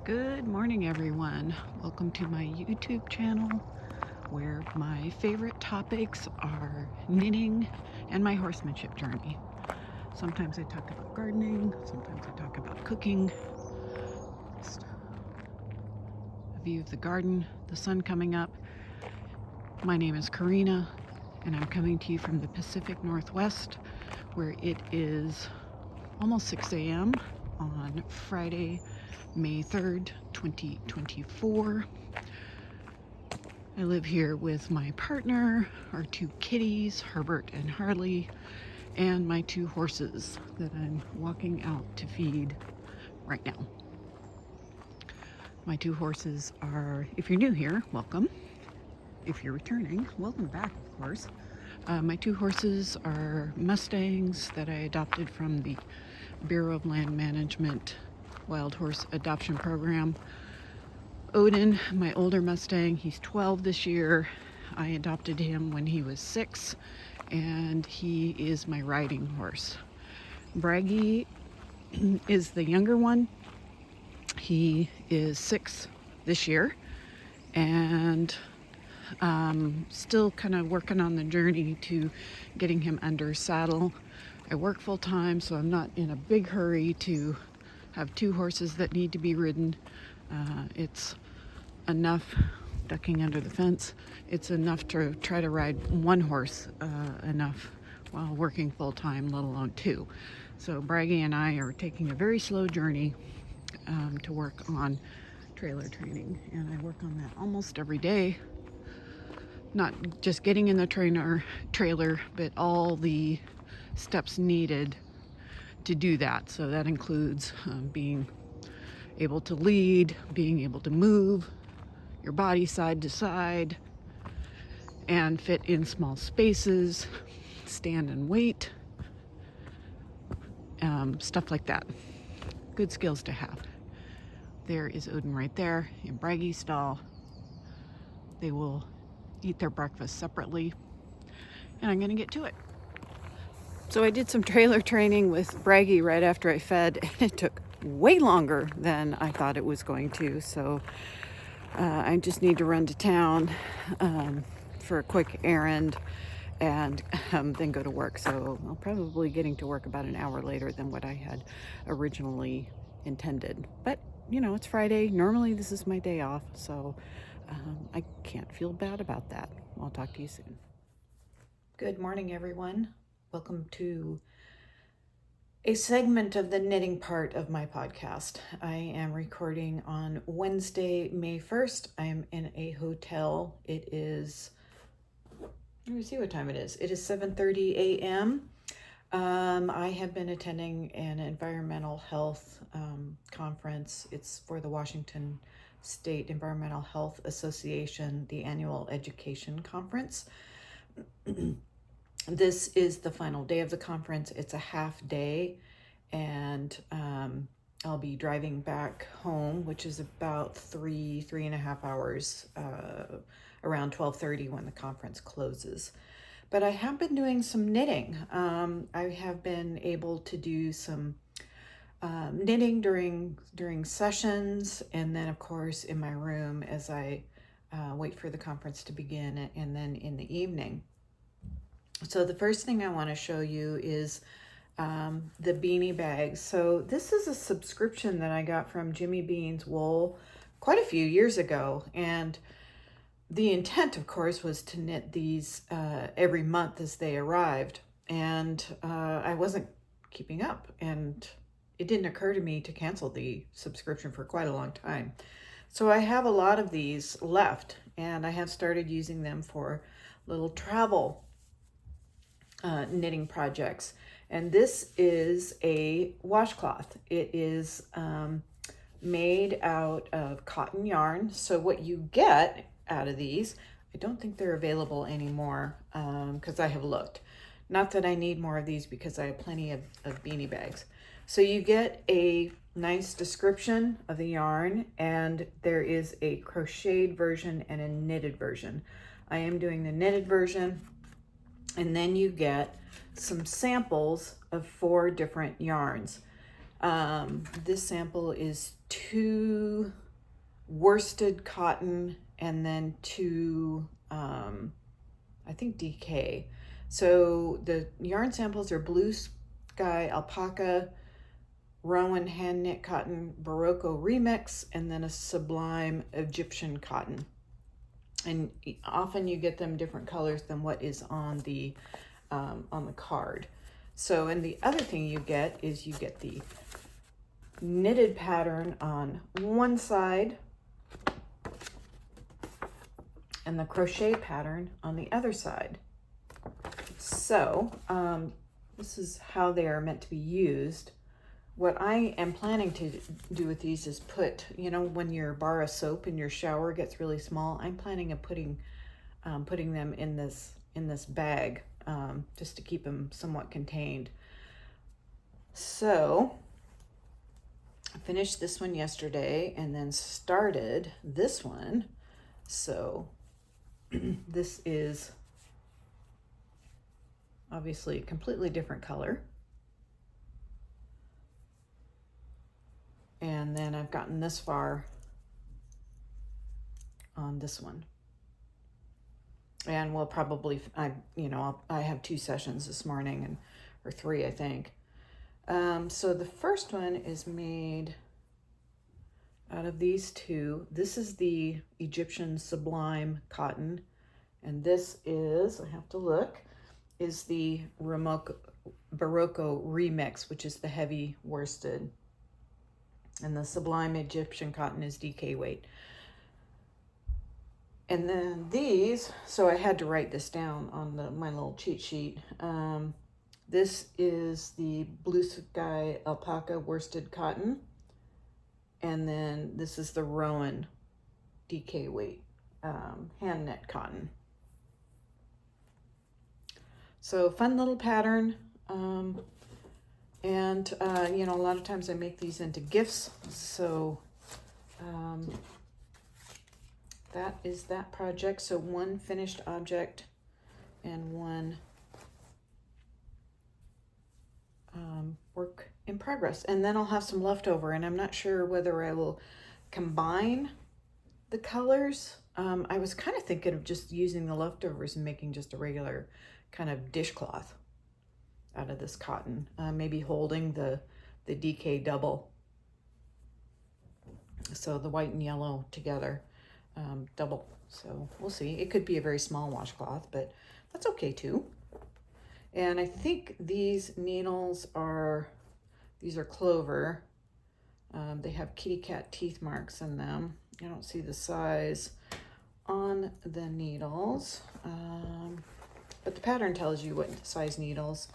Good morning, everyone. Welcome to my YouTube channel where my favorite topics are knitting and my horsemanship journey. Sometimes I talk about gardening, sometimes I talk about cooking. Just a view of the garden, the sun coming up. My name is Karina, and I'm coming to you from the Pacific Northwest, where it is almost 6 a.m. on Friday, May 3rd, 2024. I live here with my partner, our two kitties, Herbert and Harley, and my two horses that I'm walking out to feed right now. My two horses are, if you're new here, welcome. If you're returning, welcome back, of course. My two horses are Mustangs that I adopted from the Bureau of Land Management Wild Horse Adoption Program. Odin, my older Mustang, he's 12 this year. I adopted him when he was 6, and he is my riding horse. Bragi is the younger one. He is 6 this year, and still kind of working on the journey to getting him under saddle. I work full time, so I'm not in a big hurry to have two horses that need to be ridden. It's enough, ducking under the fence, it's enough to try to ride one horse enough while working full time, let alone two. So Bragi and I are taking a very slow journey to work on trailer training, and I work on that almost every day. Not just getting in the trailer, but all the steps needed to do that. So that includes being able to lead, being able to move your body side to side and fit in small spaces, stand and wait, stuff like that. Good skills to have. There is Odin right there in Bragi's stall. They will eat their breakfast separately, and I'm gonna get to it. So I did some trailer training with Bragi right after I fed, and it took way longer than I thought it was going to. So I just need to run to town for a quick errand and then go to work. So I'll probably getting to work about an hour later than what I had originally intended. But you know, it's Friday. Normally this is my day off, so I can't feel bad about that. I'll talk to you soon. Good morning, everyone. Welcome to a segment of the knitting part of my podcast. I am recording on Wednesday, May 1st. I am in a hotel. It is, let me see what time it is. It is 7:30 a.m. I have been attending an environmental health conference. It's for the Washington State Environmental Health Association, the annual education conference. This is the final day of the conference. It's a half day, and I'll be driving back home, which is about three and a half hours, around 12:30 when the conference closes. But I have been doing some knitting. I have been able to do some knitting during sessions, and then of course in my room as I wait for the conference to begin, and then in the evening. So the first thing I want to show you is the beanie bags. So this is a subscription that I got from Jimmy Bean's Wool quite a few years ago, and the intent, of course, was to knit these every month as they arrived, and I wasn't keeping up, and it didn't occur to me to cancel the subscription for quite a long time. So I have a lot of these left, and I have started using them for little travel knitting projects. And this is a washcloth. It is made out of cotton yarn. So what you get out of these, I don't think they're available anymore because I have looked. Not that I need more of these because I have plenty of beanie bags. So you get a nice description of the yarn, and there is a crocheted version and a knitted version. I am doing the knitted version. And then you get some samples of 4 different yarns. This sample is 2 worsted cotton and then 2, I think DK. So the yarn samples are Blue Sky Alpaca, Rowan hand knit cotton, Barocco remix, and then a Sublime Egyptian cotton. And often you get them different colors than what is on the card. So, and the other thing you get is you get the knitted pattern on one side and the crochet pattern on the other side. So this is how they are meant to be used. What I am planning to do with these is put, you know, when your bar of soap in your shower gets really small, I'm planning on putting them in this bag, just to keep them somewhat contained. So I finished this one yesterday and then started this one. So this is obviously a completely different color. And then I've gotten this far on this one. And we'll probably, I have 2 sessions this morning, or 3, I think. So the first one is made out of these 2. This is the Egyptian Sublime cotton. And this is, I have to look, is the Barocco remix, which is the heavy worsted. And the Sublime Egyptian cotton is DK weight. And then these, so I had to write this down on my little cheat sheet. This is the Blue Sky Alpaca worsted cotton. And then this is the Rowan DK weight hand knit cotton. So fun little pattern. And a lot of times I make these into gifts. So that is that project. So 1 finished object and 1 work in progress. And then I'll have some leftover, and I'm not sure whether I will combine the colors. I was kind of thinking of just using the leftovers and making just a regular kind of dishcloth out of this cotton, maybe holding the DK double. So the white and yellow together, double. So we'll see. It could be a very small washcloth, but that's okay too. And I think these needles are, these are clover. They have kitty cat teeth marks in them. I don't see the size on the needles, but the pattern tells you what size needles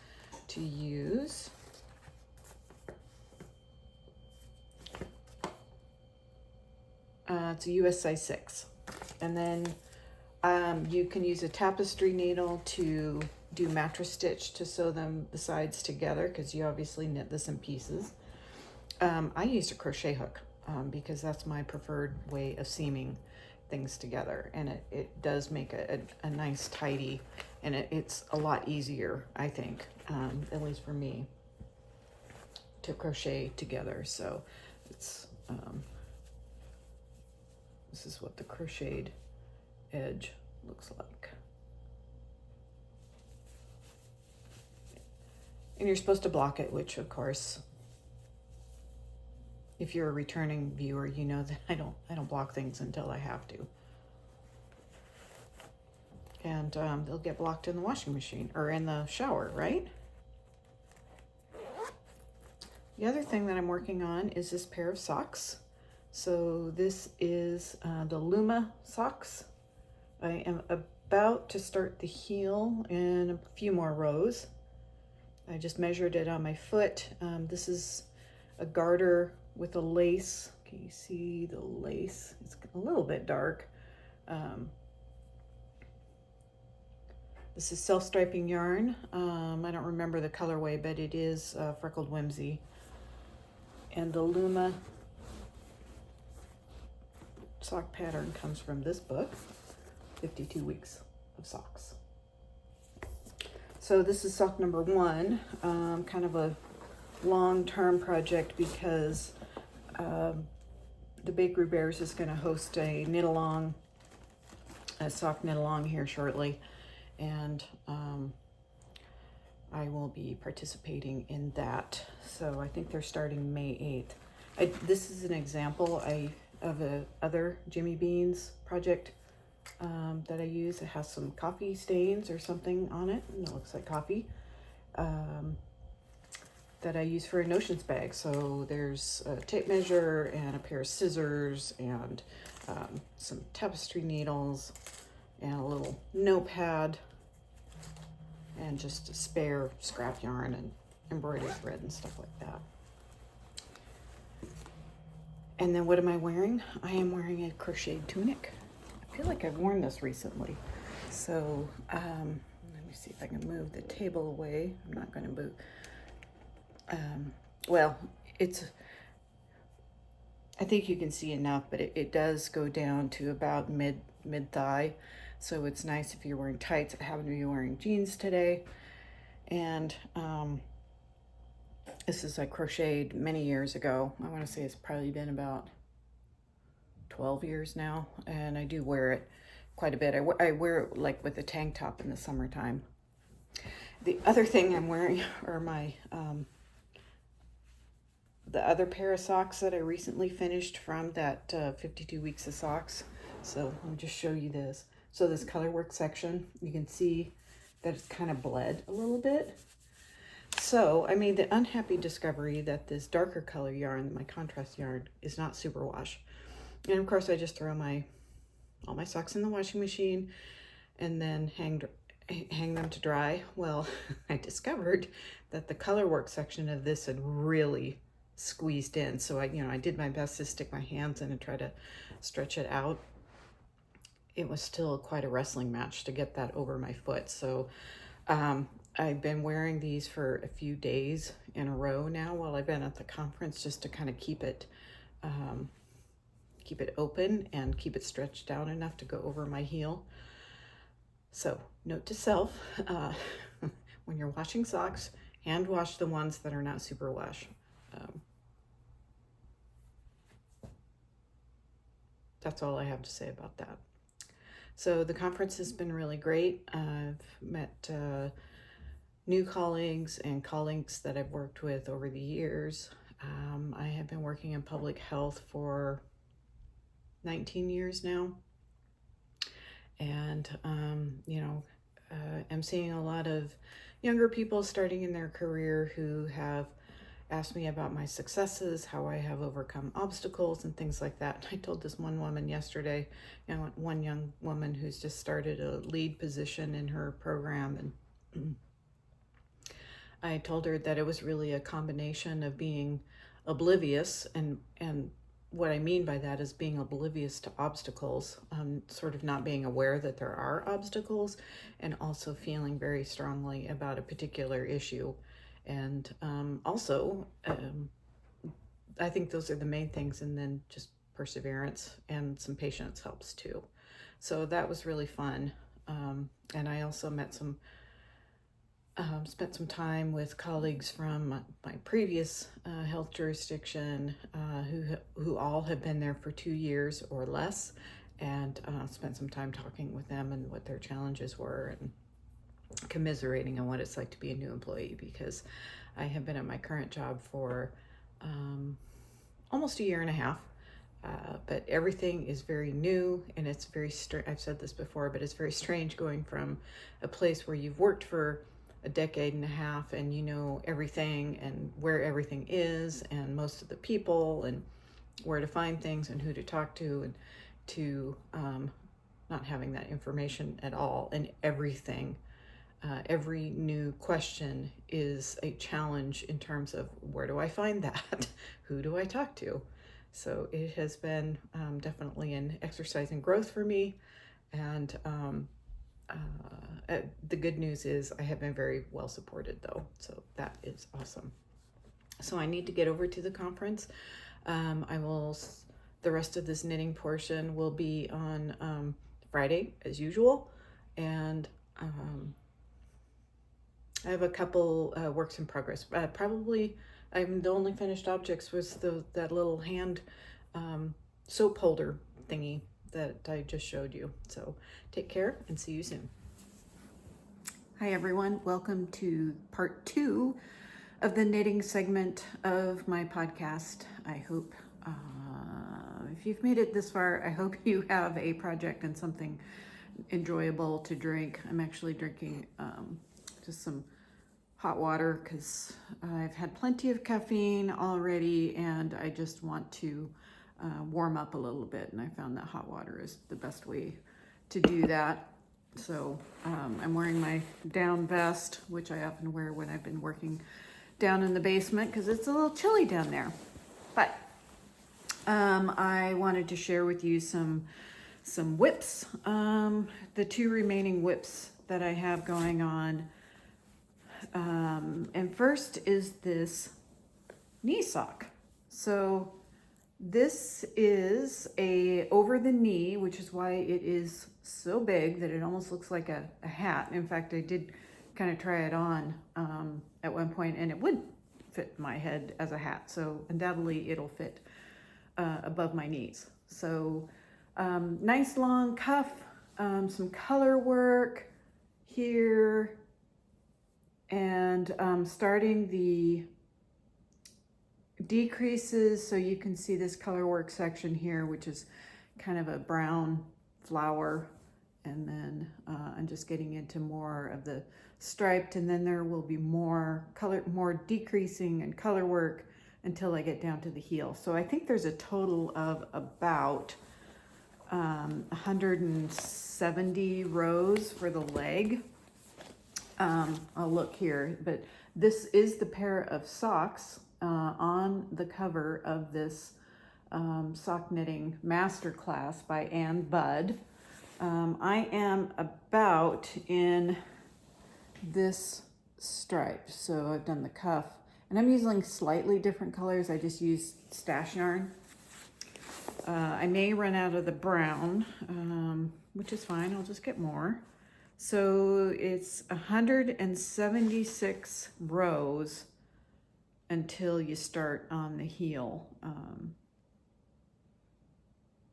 to use. It's a US size 6. And then you can use a tapestry needle to do mattress stitch to sew them the sides together, because you obviously knit this in pieces. I used a crochet hook because that's my preferred way of seaming things together, and it does make a nice tidy, and it's a lot easier, I think, at least for me, to crochet together. So it's this is what the crocheted edge looks like. And you're supposed to block it, which of course, if you're a returning viewer, you know that I don't block things until I have to. And they'll get blocked in the washing machine or in the shower, right? The other thing that I'm working on is this pair of socks. So this is the Lumme socks. I am about to start the heel in a few more rows. I just measured it on my foot. This is a garter with a lace. Can you see the lace? It's a little bit dark. This is self-striping yarn. I don't remember the colorway, but it is Freckled Whimsy. And the Lumme sock pattern comes from this book, 52 Weeks of Socks. So this is sock number 1, kind of a long-term project because the Bakery Bears is going to host a knit-along, a sock knit-along here shortly, and I will be participating in that. So I think they're starting May 8th. This is an example of a other Jimmy Beans project that I use. It has some coffee stains or something on it, and it looks like coffee, that I use for a notions bag. So there's a tape measure and a pair of scissors and some tapestry needles and a little notepad and just a spare scrap yarn and embroidered thread and stuff like that. And then what am I wearing? I am wearing a crocheted tunic. I feel like I've worn this recently. So let me see if I can move the table away. I'm not going to move. Well, I think you can see enough, but it does go down to about mid thigh. So it's nice if you're wearing tights. I happen to be wearing jeans today. And this is I crocheted many years ago. I want to say it's probably been about 12 years now. And I do wear it quite a bit. I wear it like with a tank top in the summertime. The other thing I'm wearing are my the other pair of socks that I recently finished from that 52 weeks of socks. So I'll just show you this. So this color work section, you can see that it's kind of bled a little bit. So I made the unhappy discovery that this darker color yarn, my contrast yarn, is not superwash. And of course I just throw all my socks in the washing machine and then hang them to dry. Well, I discovered that the color work section of this had really squeezed in. So I did my best to stick my hands in and try to stretch it out. It was still quite a wrestling match to get that over my foot. So I've been wearing these for a few days in a row now while I've been at the conference, just to kind of keep it open and keep it stretched out enough to go over my heel. So note to self, when you're washing socks, hand wash the ones that are not super wash. That's all I have to say about that. So the conference has been really great. I've met new colleagues and colleagues that I've worked with over the years. I have been working in public health for 19 years now. And, I'm seeing a lot of younger people starting in their career who have asked me about my successes, how I have overcome obstacles and things like that. I told this one woman yesterday, one young woman who's just started a lead position in her program, and I told her that it was really a combination of being oblivious, and what I mean by that is being oblivious to obstacles, sort of not being aware that there are obstacles, and also feeling very strongly about a particular issue. And also, I think those are the main things, and then just perseverance and some patience helps too. So that was really fun. And I also spent some time with colleagues from my previous health jurisdiction who all have been there for 2 years or less, and spent some time talking with them and what their challenges were, and commiserating on what it's like to be a new employee, because I have been at my current job for almost a year and a half, but everything is very new, and it's very I've said this before, but it's very strange going from a place where you've worked for a decade and a half and you know everything and where everything is and most of the people and where to find things and who to talk to, and to not having that information at all, and everything. Every new question is a challenge in terms of where do I find that? Who do I talk to? So it has been definitely an exercise in growth for me. And the good news is I have been very well supported though. So that is awesome. So I need to get over to the conference. The rest of this knitting portion will be on Friday as usual. And I have a couple works in progress. Probably The only finished objects was that little hand soap holder thingy that I just showed you. So take care and see you soon. Hi everyone, welcome to part 2 of the knitting segment of my podcast. I hope if you've made it this far, I hope you have a project and something enjoyable to drink. I'm actually drinking just some hot water because I've had plenty of caffeine already and I just want to warm up a little bit, and I found that hot water is the best way to do that. So I'm wearing my down vest, which I often wear when I've been working down in the basement because it's a little chilly down there. But I wanted to share with you some whips, the 2 remaining whips that I have going on. And first is this knee sock. So this is a over the knee, which is why it is so big that it almost looks like a hat. In fact, I did kind of try it on at one point, and it would fit my head as a hat. So undoubtedly it'll fit above my knees. So nice long cuff, some color work here, and starting the decreases, so you can see this color work section here, which is kind of a brown flower, and then I'm just getting into more of the striped, and then there will be more decreasing and color work until I get down to the heel. So I think there's a total of about 170 rows for the leg. I'll look here, but this is the pair of socks on the cover of this sock knitting masterclass by Ann Budd. I am about in this stripe, so I've done the cuff, and I'm using slightly different colors. I just used stash yarn. I may run out of the brown, which is fine, I'll just get more. So it's 176 rows until you start on the heel.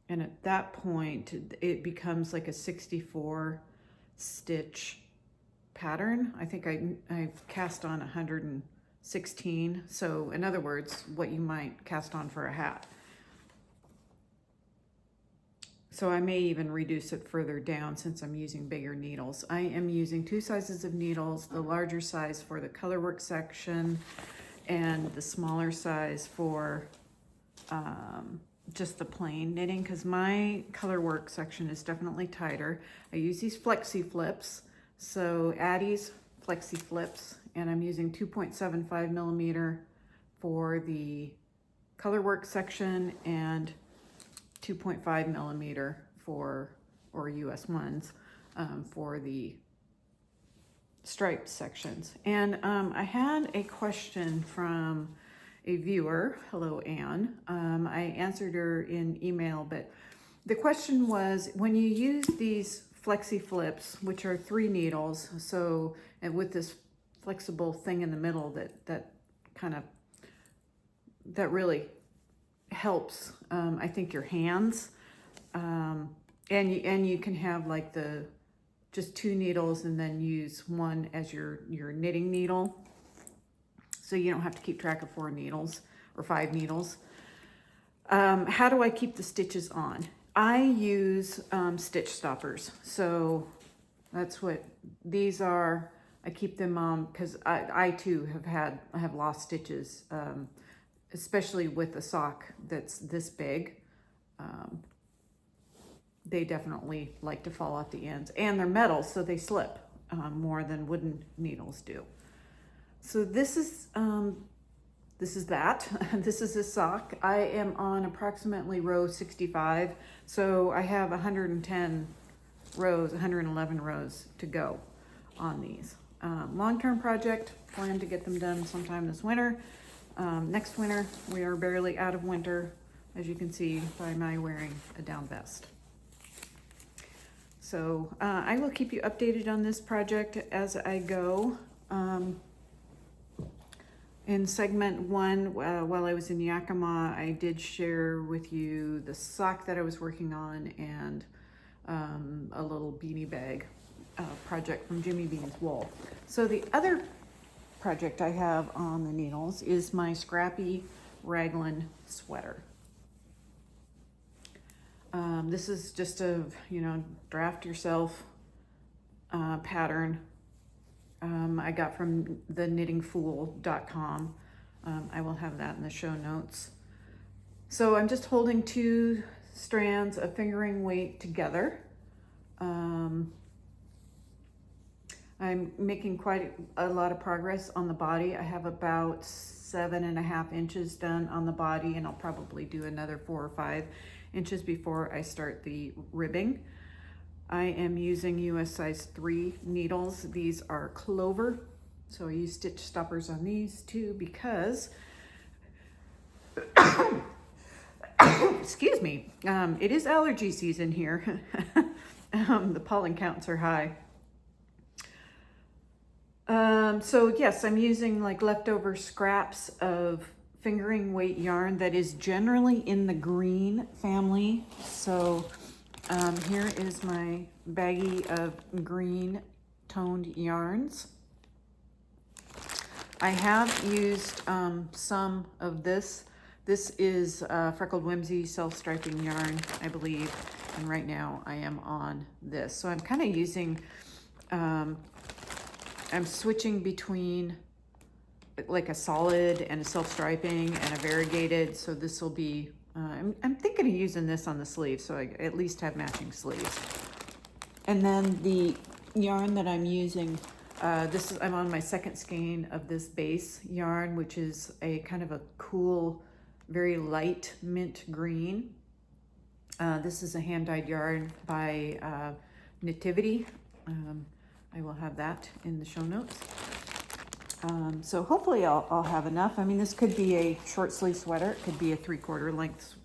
And at that point, it becomes like a 64 stitch pattern. I think I've cast on 116. So in other words, what you might cast on for a hat. So I may even reduce it further down since I'm using bigger needles. I am using 2 sizes of needles, the larger size for the colorwork section and the smaller size for just the plain knitting, because my colorwork section is definitely tighter. I use these flexi flips, so Addie's flexi flips, and I'm using 2.75 millimeter for the colorwork section and 2.5 millimeter for, or US ones, for the striped sections. And I had a question from a viewer. Hello, Anne. I answered her in email, but the question was, when you use these flexi flips, which are 3 needles, so, and with this flexible thing in the middle that really helps, I think, your hands, and you can have like just 2 needles and then use one as your knitting needle, so you don't have to keep track of 4 needles or 5 needles. How do I keep the stitches on? I use stitch stoppers, so that's what these are. I keep them on because I too have lost stitches, especially with a sock that's this big. They definitely like to fall off the ends, and they're metal, so they slip more than wooden needles do. So this is that. This is a sock. I am on approximately row 65, so I have 110 rows, 111 rows to go on these. Long-term project, plan to get them done sometime this winter. Next winter, we are barely out of winter, as you can see by my wearing a down vest. So I will keep you updated on this project as I go. In segment 1, while I was in Yakima, I did share with you the sock that I was working on and a little beanie bag project from Jimmy Bean's Wool. So the other project I have on the needles is my scrappy Raglan sweater. This is just a, draft yourself pattern I got from the knittingfool.com. I will have that in the show notes. So I'm just holding 2 strands of fingering weight together. I'm making quite a lot of progress on the body. I have about 7.5 inches done on the body, and I'll probably do another 4 or 5 inches before I start the ribbing. I am using US size 3 needles. These are clover, so I use stitch stoppers on these too because excuse me, it is allergy season here. The pollen counts are high. So yes, I'm using like leftover scraps of fingering weight yarn that is generally in the green family. So here is my baggie of green toned yarns. I have used some of this. This is Freckled Whimsy self-striping yarn, I believe. And right now I am on this. So I'm kind of using, I'm switching between like a solid and a self-striping and a variegated. So this will be, I'm thinking of using this on the sleeves, so I at least have matching sleeves. And then the yarn that I'm using, I'm on my second skein of this base yarn, which is a kind of a cool, very light mint green. This is a hand-dyed yarn by Nativity. I will have that in the show notes. So hopefully I'll have enough. I mean, this could be a short sleeve sweater. It could be a 3/4 length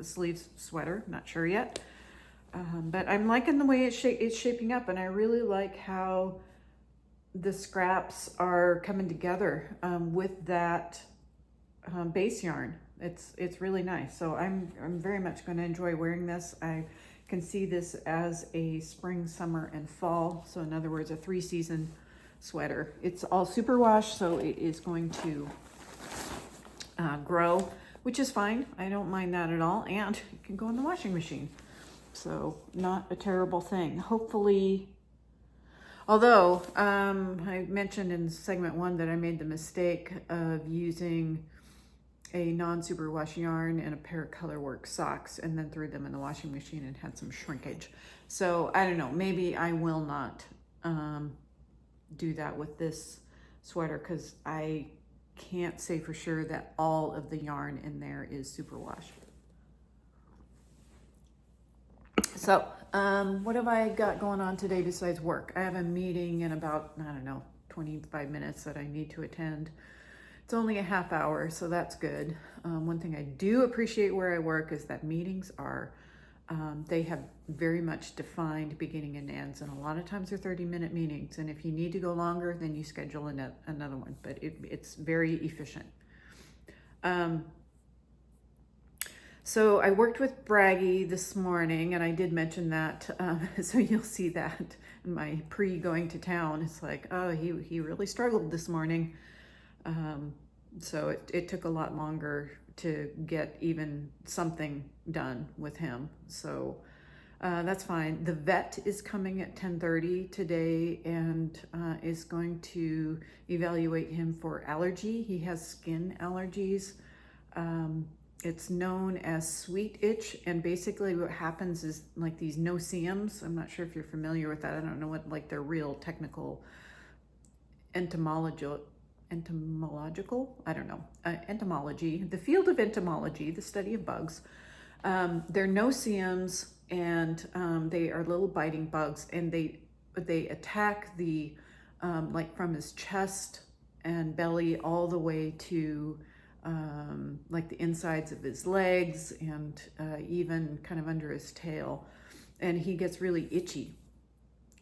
sleeves sweater. Not sure yet. But I'm liking the way it's shaping up, and I really like how the scraps are coming together with that base yarn. It's really nice. So I'm very much going to enjoy wearing this. I can see this as a spring, summer, and fall. So in other words, a 3-season sweater. It's all superwash, so it is going to grow, which is fine. I don't mind that at all, and it can go in the washing machine. So not a terrible thing. Hopefully, although I mentioned in segment 1 that I made the mistake of using a non-superwash yarn and a pair of Colorwork socks and then threw them in the washing machine and had some shrinkage. So I don't know, maybe I will not do that with this sweater because I can't say for sure that all of the yarn in there is superwash. So what have I got going on today besides work? I have a meeting in about, 25 minutes that I need to attend. It's only a half hour, so that's good. One thing I do appreciate where I work is that meetings are, they have very much defined beginning and ends, and a lot of times they're 30-minute meetings, and if you need to go longer, then you schedule another one, but it's very efficient. So I worked with Bragi this morning, and I did mention that, so you'll see that in my pre-going to town. It's like, oh, he really struggled this morning. So it took a lot longer to get even something done with him. So that's fine. The vet is coming at 10:30 today and is going to evaluate him for allergy. He has skin allergies. It's known as sweet itch, and basically what happens is like these no-see-ums. I'm not sure if you're familiar with that. I don't know what like their real technical entomological, I don't know, entomology, the field of entomology, the study of bugs. They're no-see-ums, and they are little biting bugs, and they attack the like from his chest and belly all the way to like the insides of his legs and even kind of under his tail, and he gets really itchy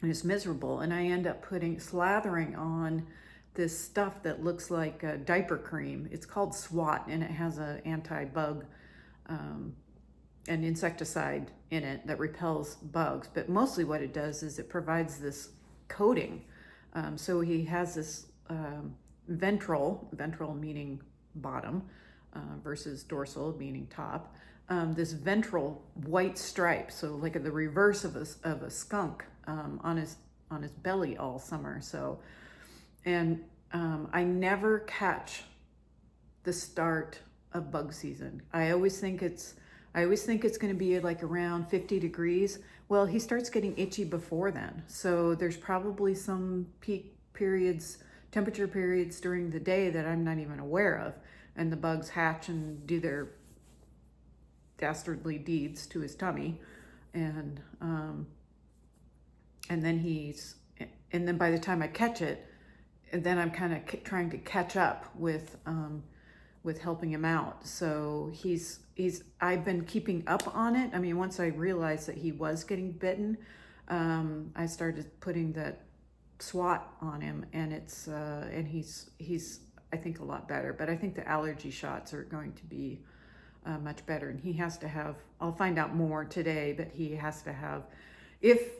and it's miserable. And I end up slathering on this stuff that looks like a diaper cream. It's called SWAT, and it has an anti-bug, an insecticide in it that repels bugs. But mostly what it does is it provides this coating. So he has this ventral meaning bottom, versus dorsal meaning top. This ventral white stripe, so like the reverse of a skunk, on his belly all summer. So, and I never catch the start of bug season. I always think it's going to be like around 50 degrees. Well, he starts getting itchy before then. So there's probably some peak periods, temperature periods during the day that I'm not even aware of. And the bugs hatch and do their dastardly deeds to his tummy. And then by the time I catch it, and then I'm kind of trying to catch up with helping him out. So I've been keeping up on it. I mean, once I realized that he was getting bitten, I started putting that SWAT on him, and he's I think a lot better. But I think the allergy shots are going to be much better, and he has to have, I'll find out more today, but he has to have, if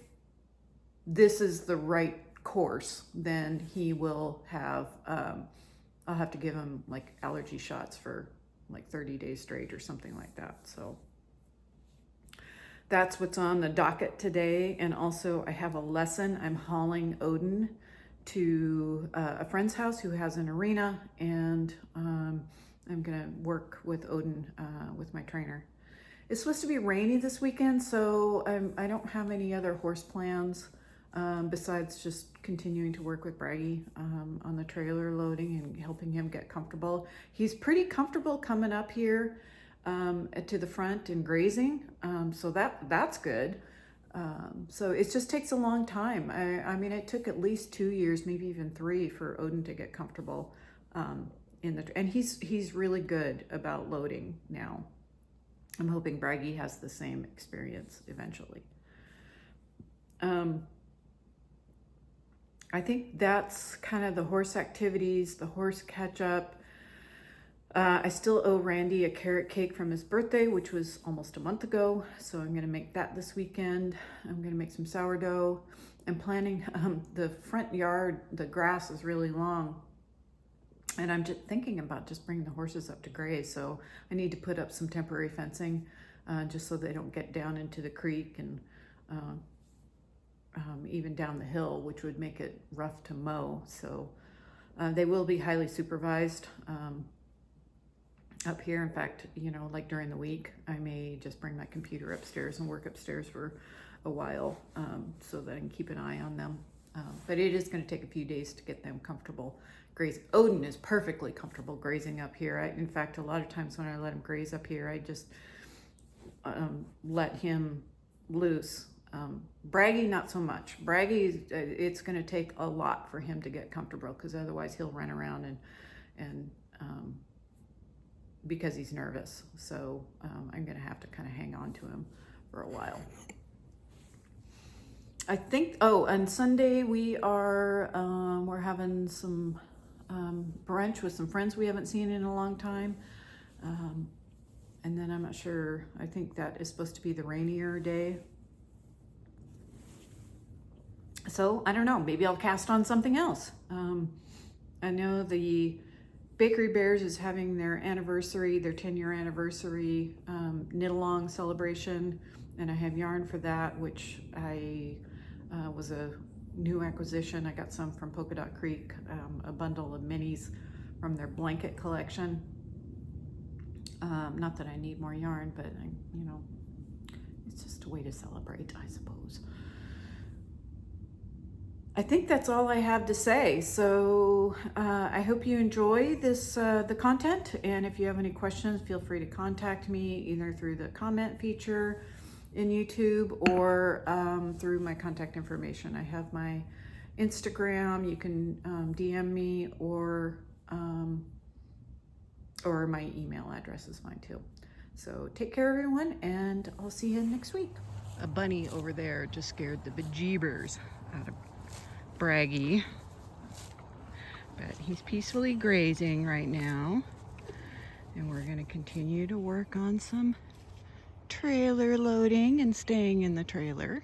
this is the right course, then he will have, I'll have to give him like allergy shots for like 30 days straight or something like that. So that's what's on the docket today. And also I have a lesson. I'm hauling Odin to a friend's house who has an arena, and I'm gonna work with Odin with my trainer. It's supposed to be rainy this weekend, so I don't have any other horse plans besides just continuing to work with Bragi on the trailer loading and helping him get comfortable. He's pretty comfortable coming up here to the front and grazing, so that's good. So it just takes a long time. I mean, it took at least 2 years, maybe even 3, for Odin to get comfortable and he's really good about loading now. I'm hoping Bragi has the same experience eventually. I think that's kind of the horse activities, the horse catch up. I still owe Randy a carrot cake from his birthday, which was almost a month ago. So I'm going to make that this weekend. I'm going to make some sourdough. I'm planning, the front yard, the grass is really long. And I'm just thinking about just bringing the horses up to graze. So I need to put up some temporary fencing just so they don't get down into the creek and even down the hill, which would make it rough to mow. So they will be highly supervised up here. In fact, you know, like during the week, I may just bring my computer upstairs and work upstairs for a while so that I can keep an eye on them. But it is going to take a few days to get them comfortable grazing. Odin is perfectly comfortable grazing up here. In fact, a lot of times when I let him graze up here, I just let him loose. Bragi, not so much. Bragi, it's going to take a lot for him to get comfortable, because otherwise he'll run around and because he's nervous. So I'm going to have to kind of hang on to him for a while. I think, oh, on Sunday we're having some brunch with some friends we haven't seen in a long time. And then I'm not sure, I think that is supposed to be the rainier day. So I don't know, maybe I'll cast on something else. I know the Bakery Bears is having their anniversary, their 10-year anniversary knit along celebration, and I have yarn for that, which was a new acquisition. I got some from Polka Dot Creek, a bundle of minis from their blanket collection. Not that I need more yarn, but you know, it's just a way to celebrate, I suppose. I think that's all I have to say. So I hope you enjoy this, the content. And if you have any questions, feel free to contact me either through the comment feature in YouTube or through my contact information. I have my Instagram. You can DM me, or my email address is fine too. So take care, everyone, and I'll see you next week. A bunny over there just scared the bejeebers out of Bragi. But he's peacefully grazing right now. And we're going to continue to work on some trailer loading and staying in the trailer.